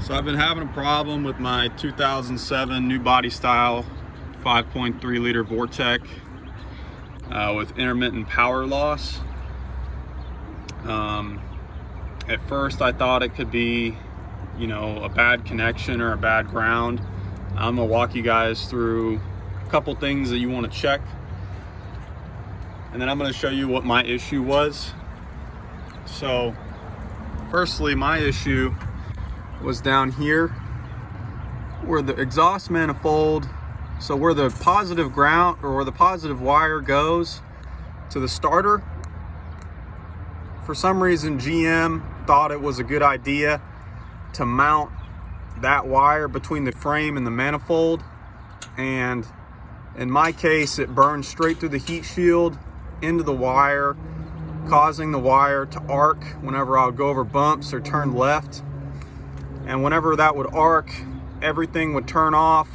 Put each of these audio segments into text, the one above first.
So I've been having a problem with my 2007 new body style 5.3 liter Vortec with intermittent power loss. At first I thought it could be, a bad connection or a bad ground. I'm gonna walk you guys through a couple things that you want to check, and then I'm going to show you what my issue was. So firstly, my issue was down here where the exhaust manifold, so where the positive ground or where the positive wire goes to the starter. For some reason GM thought it was a good idea to mount that wire between the frame and the manifold, and in my case it burned straight through the heat shield into the wire, causing the wire to arc whenever I would go over bumps or turn left. And whenever that would arc, everything would turn off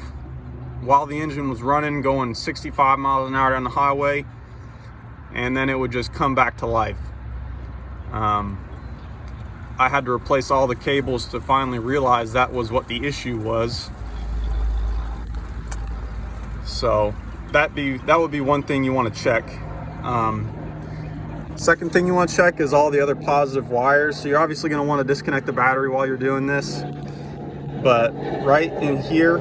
while the engine was running, going 65 miles an hour down the highway, and then it would just come back to life. I had to replace all the cables to finally realize that was what the issue was. So that would be one thing you want to check. Second thing you want to check is all the other positive wires. So you're obviously going to want to disconnect the battery while you're doing this. But right in here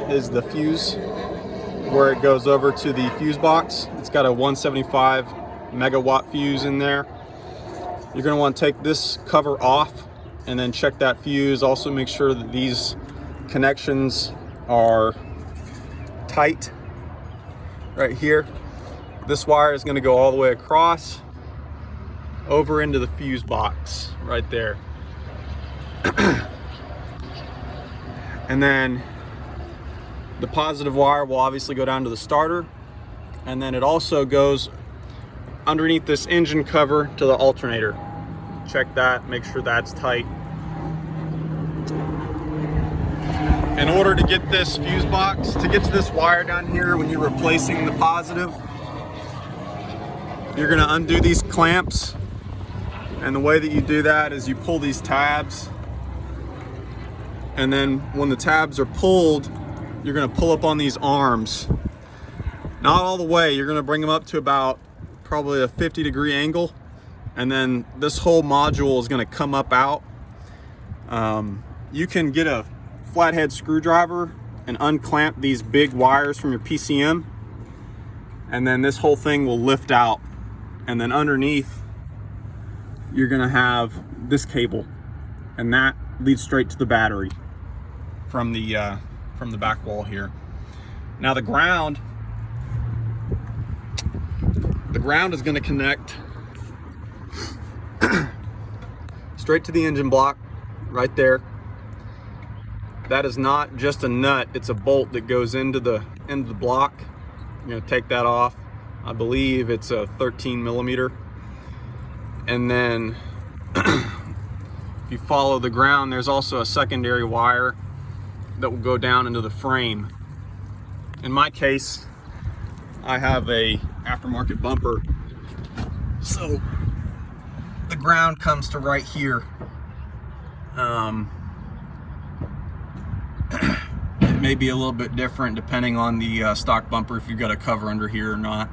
is the fuse where it goes over to the fuse box. It's got a 175 megawatt fuse in there. You're going to want to take this cover off and then check that fuse. Also make sure that these connections are tight right here. This wire is going to go all the way across over into the fuse box right there. And then the positive wire will obviously go down to the starter, and then it also goes underneath this engine cover to the alternator. Check that, make sure that's tight. In order to get this fuse box, to get to this wire down here when you're replacing the positive, you're gonna undo these clamps. And the way that you do that is you pull these tabs, and then when the tabs are pulled, you're gonna pull up on these arms. Not all the way, you're gonna bring them up to about probably a 50-degree angle, and then this whole module is gonna come up out. You can get a flathead screwdriver and unclamp these big wires from your PCM, and then this whole thing will lift out, and then underneath you're gonna have this cable, and that leads straight to the battery from the back wall here. Now the ground is gonna connect straight to the engine block right there. That is not just a nut, it's a bolt that goes into the block. You're gonna take that off. I believe it's a 13 millimeter. And then if you follow the ground, there's also a secondary wire that will go down into the frame. In my case, I have a aftermarket bumper, so the ground comes to right here. It may be a little bit different depending on the stock bumper, if you've got a cover under here or not.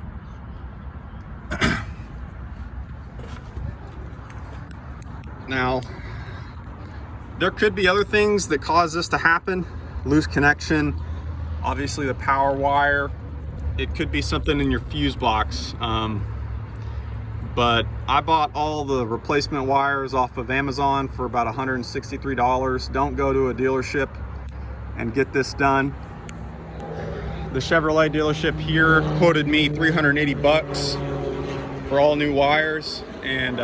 Now, there could be other things that cause this to happen. Loose connection, obviously the power wire. It could be something in your fuse box. But I bought all the replacement wires off of Amazon for about $163. Don't go to a dealership and get this done. The Chevrolet dealership here quoted me 380 bucks for all new wires, and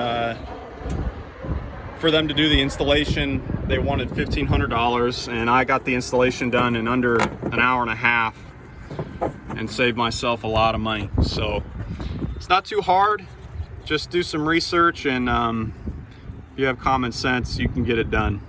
for them to do the installation, they wanted $1,500, and I got the installation done in under an hour and a half and saved myself a lot of money. So it's not too hard. Just do some research, and if you have common sense, you can get it done.